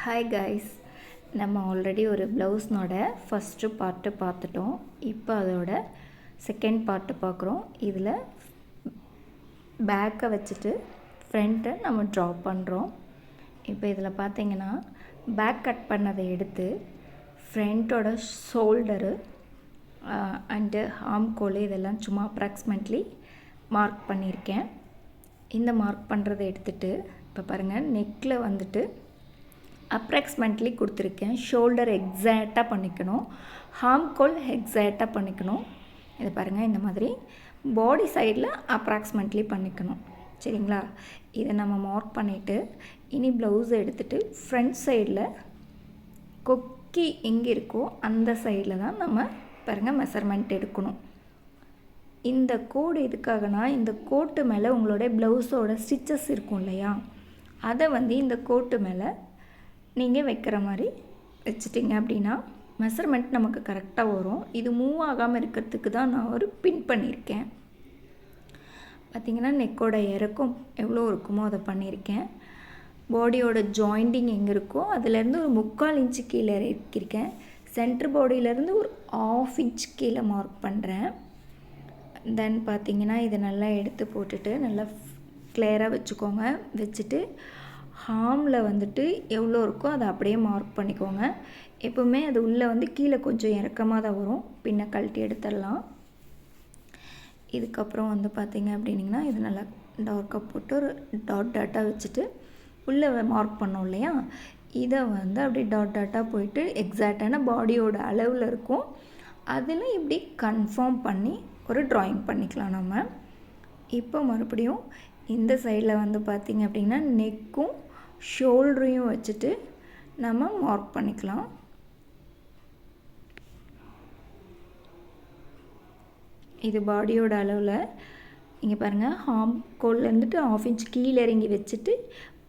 Hi guys, நம்ம already ஒரு ப்ளவுஸ்னோட first part பார்த்துட்டோம். இப்போ அதோட செகண்ட் பார்ட்டு பார்க்குறோம். இதில் பேக்கை வச்சுட்டு ஃப்ரண்ட்டை நம்ம ட்ரா பண்ணுறோம். இப்போ இதில் பார்த்தீங்கன்னா பேக் கட் பண்ணதை எடுத்து ஃப்ரண்ட்டோட ஷோல்டரு அண்டு ஆம்கோல் இதெல்லாம் சும்மா அப்ராக்சிமேட்லி மார்க் பண்ணியிருக்கேன். இந்த மார்க் பண்ணுறதை எடுத்துகிட்டு இப்போ பாருங்கள், நெக்கில் வந்துட்டு அப்ராக்சிமேட்லி கொடுத்துருக்கேன். ஷோல்டர் எக்ஸாக்டாக பண்ணிக்கணும், ஹாம்கோல் எக்ஸாக்டாக பண்ணிக்கணும். இதை பாருங்கள், இந்த மாதிரி பாடி சைடில் அப்ராக்சிமேட்லி பண்ணிக்கணும். சரிங்களா? இதை நம்ம மார்க் பண்ணிவிட்டு இனி ப்ளவுஸை எடுத்துகிட்டு ஃப்ரண்ட் சைடில் கொக்கி எங்கே இருக்கோ அந்த சைடில் தான் நம்ம பாருங்கள் மெஷர்மெண்ட் எடுக்கணும். இந்த கோடு எதுக்காகனா, இந்த கோட்டு மேலே உங்களுடைய ப்ளவுஸோட ஸ்டிச்சஸ் இருக்கும் இல்லையா, அதை இந்த கோட்டு மேலே நீங்கள் வைக்கிற மாதிரி வச்சிட்டிங்க அப்படின்னா மெஷர்மெண்ட் நமக்கு கரெக்டாக வரும். இது மூவ் ஆகாமல் இருக்கிறதுக்கு தான் நான் ஒரு பின் பண்ணியிருக்கேன். பார்த்திங்கன்னா நெக்கோட இறக்கம் எவ்வளோ இருக்குமோ அதை பண்ணியிருக்கேன். பாடியோட ஜாயிண்டிங் எங்கே இருக்கோ அதுலேருந்து ஒரு 3/4 இன்ச்சு கீழே இறக்கியிருக்கேன். சென்ட்ரு பாடியிலேருந்து ஒரு 1/2 இன்ச் கீழே மார்க் பண்ணுறேன். தென் பார்த்திங்கன்னா இதை நல்லா எடுத்து போட்டுட்டு நல்லா கிளியராக வச்சுக்கோங்க. வச்சுட்டு ஹாமில் எவ்வளோ இருக்கோ அதை அப்படியே மார்க் பண்ணிக்கோங்க. எப்போவுமே அது உள்ளே கீழே கொஞ்சம் இறக்கமாக தான் வரும். பின்ன கழட்டி எடுத்துடலாம். இதுக்கப்புறம் பார்த்திங்க அப்படின்னிங்கன்னா இது நல்லா டார்க்காக போட்டு ஒரு டாட்டாக வச்சுட்டு உள்ளே மார்க் பண்ணோம் இல்லையா, இதை அப்படியே டாட்டாக போயிட்டு எக்ஸாக்டான பாடியோட அளவில் இருக்கும். அதில் இப்படி கன்ஃபார்ம் பண்ணி ஒரு ட்ராயிங் பண்ணிக்கலாம் நம்ம. இப்போ மறுபடியும் இந்த சைடில் பார்த்திங்க அப்படின்னா நெக்கும் ஷோல்டரையும் வச்சுட்டு நம்ம மார்க் பண்ணிக்கலாம். இது பாடியோட அளவில் இங்கே பாருங்கள், ஹாம்கோல்லேருந்துட்டு 1/2 இன்ச் கீழே இறங்கி வச்சுட்டு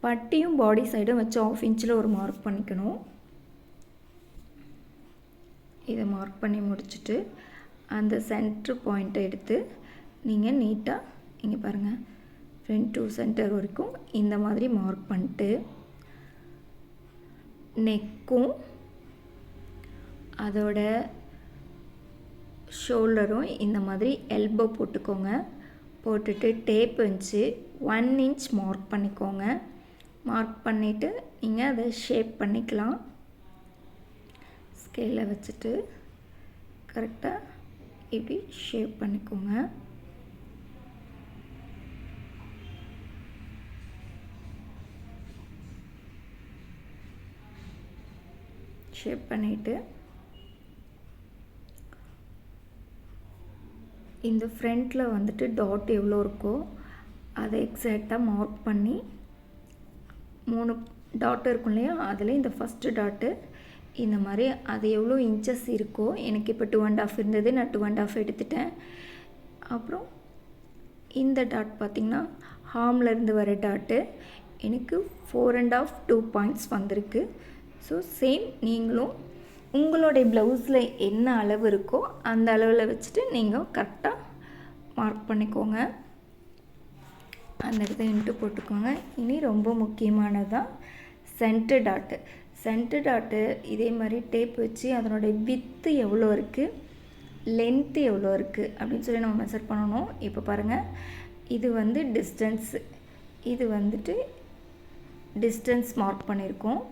பட்டியும் பாடி சைடும் வச்சு 1/2 இன்ச்சில் ஒரு மார்க் பண்ணிக்கணும். இதை மார்க் பண்ணி முடிச்சுட்டு அந்த சென்ட்ரு பாயிண்ட்டை எடுத்து நீங்கள் நீட்டாக இங்கே பாருங்கள் ஃப்ரண்ட் டு சென்டர் வரைக்கும் இந்த மாதிரி மார்க் பண்ணிட்டு நெக்கும் அதோட ஷோல்டரும் இந்த மாதிரி எல்போ போட்டுக்கோங்க. போட்டுட்டு டேப் வச்சு 1 இன்ச் மார்க் பண்ணிக்கோங்க. மார்க் பண்ணிவிட்டு நீங்கள் அதை ஷேப் பண்ணிக்கலாம். ஸ்கேலை வச்சுட்டு கரெக்டாக இப்படி ஷேப் பண்ணிக்கோங்க. ஷேப் பண்ணிவிட்டு இந்த ஃப்ரண்ட்டில் டாட் எவ்வளோ இருக்கோ அதை எக்ஸாக்டாக மார்க் பண்ணி 3 டாட் இருக்கும் இல்லையா, அதில் இந்த ஃபஸ்ட்டு டாட்டு இந்த மாதிரி அது எவ்வளோ இன்ச்சஸ் இருக்கோ, எனக்கு இப்போ 2.5 இருந்தது, நான் 2.5 எடுத்துட்டேன். அப்புறம் இந்த டாட் பார்த்திங்கன்னா ஹாம்லேருந்து வர டாட்டு எனக்கு 4.5 2 பாயிண்ட்ஸ் வந்திருக்கு. ஸோ சேம் நீங்களும் உங்களுடைய ப்ளவுஸில் என்ன அளவு இருக்கோ அந்த அளவில் வச்சுட்டு நீங்கள் கரெக்டாக மார்க் பண்ணிக்கோங்க. அந்த இடத்த இன்ட்டு போட்டுக்கோங்க. இனி ரொம்ப முக்கியமானதான் சென்டர் டாட்டு. சென்டர் டாட்டு இதே மாதிரி டேப் வச்சு அதனுடைய வித்து எவ்வளோ இருக்குது, லென்த்து எவ்வளோ இருக்குது அப்படின்னு சொல்லி நம்ம மெஷர் பண்ணணும். இப்போ பாருங்கள், இது டிஸ்டன்ஸு, இது டிஸ்டன்ஸ் மார்க் பண்ணியிருக்கோம்.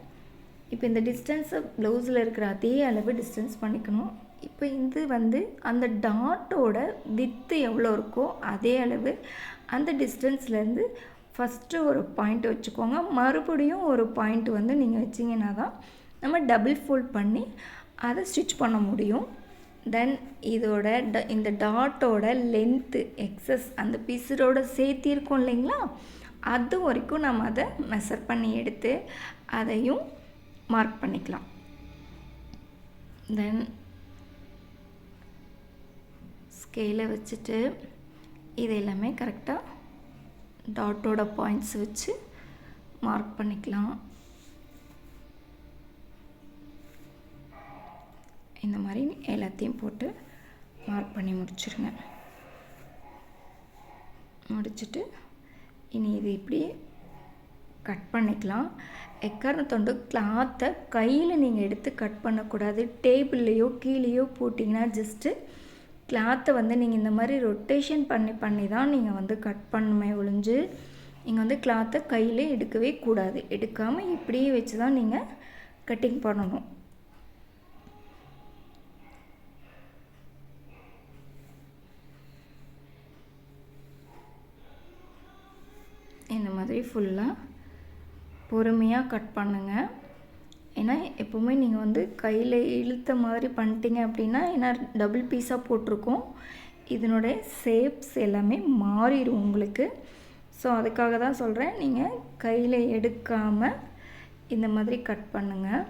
இப்போ இந்த டிஸ்டன்ஸை ப்ளவுஸில் இருக்கிற அதே அளவு டிஸ்டன்ஸ் பண்ணிக்கணும். இப்போ இது அந்த டாட்டோட வித்து எவ்வளோ இருக்கோ அதே அளவு அந்த டிஸ்டன்ஸ்லேருந்து ஃபஸ்ட்டு ஒரு பாயிண்ட் வச்சுக்கோங்க. மறுபடியும் ஒரு பாயிண்ட் நீங்கள் வச்சிங்கன்னா தான் நம்ம டபுள் ஃபோல்ட் பண்ணி அதை ஸ்டிச் பண்ண முடியும். தென் இதோட இந்த டாட்டோட லென்த்து எக்ஸஸ் அந்த பிசுரோட சேர்த்து இருக்கும் இல்லைங்களா, அது வரைக்கும் நம்ம அதை மெஷர் பண்ணி எடுத்து அதையும் மார்க் பண்ணிக்கலாம். தென் ஸ்கேலை வச்சுட்டு இது எல்லாமே கரெக்டாக டாட்டோட பாயிண்ட்ஸ் வச்சு மார்க் பண்ணிக்கலாம். இந்த மாதிரி எல்லாத்தையும் போட்டு மார்க் பண்ணி முடிச்சிருங்க. முடிச்சுட்டு இனி இது இப்படி கட் பண்ணிக்கலாம். எக்காரணத்தொண்டு கிளாத்தை கையில் நீங்கள் எடுத்து கட் பண்ணக்கூடாது. டேபிள்லேயோ கீழேயோ போட்டிங்கன்னா ஜஸ்ட்டு கிளாத்தை வந்து நீங்கள் இந்த மாதிரி ரொட்டேஷன் பண்ணி தான் நீங்கள் வந்து கட் பண்ணுமே ஒழிஞ்சு நீங்கள் வந்து கிளாத்தை கையில் எடுக்கவே கூடாது. எடுக்காமல் இப்படியே வச்சு தான் நீங்கள் கட்டிங் பண்ணணும். இந்த மாதிரி ஃபுல்லாக பொறுமையாக கட் பண்ணுங்கள். ஏன்னா எப்போவுமே நீங்கள் வந்து கையில் இழுத்த மாதிரி பண்ணிட்டீங்க அப்படின்னா, ஏன்னா டபுள் பீஸாக போட்டிருக்கோம், இதனுடைய ஷேப்ஸ் எல்லாமே மாறிடும் உங்களுக்கு. ஸோ அதுக்காக தான் சொல்கிறேன், நீங்கள் கையில் எடுக்காமல் இந்த மாதிரி கட் பண்ணுங்கள்.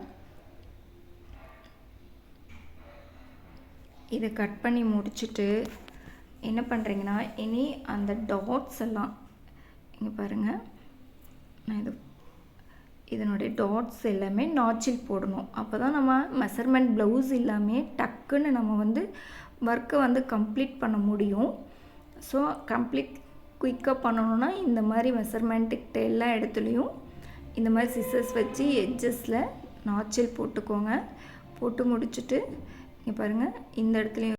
இதை கட் பண்ணி முடிச்சுட்டு என்ன பண்ணுறீங்கன்னா, இனி அந்த டாட்ஸ் எல்லாம் இங்கே பாருங்கள், நான் இதனுடைய டாட்ஸ் எல்லாமே நாச்சில் போடணும். அப்போ தான் நம்ம மெஷர்மெண்ட் ப்ளவுஸ் இல்லாமல் டக்குன்னு நம்ம வந்து ஒர்க்கை வந்து கம்ப்ளீட் பண்ண முடியும். ஸோ குயிக்காக பண்ணணுன்னா இந்த மாதிரி மெஷர்மெண்ட்டுக்கிட்ட எல்லா இடத்துலையும் இந்த மாதிரி சிசர்ஸ் வச்சு எட்ஜஸில் நாச்சில் போட்டுக்கோங்க. போட்டு முடிச்சுட்டு இங்கே பாருங்கள், இந்த இடத்துலையும்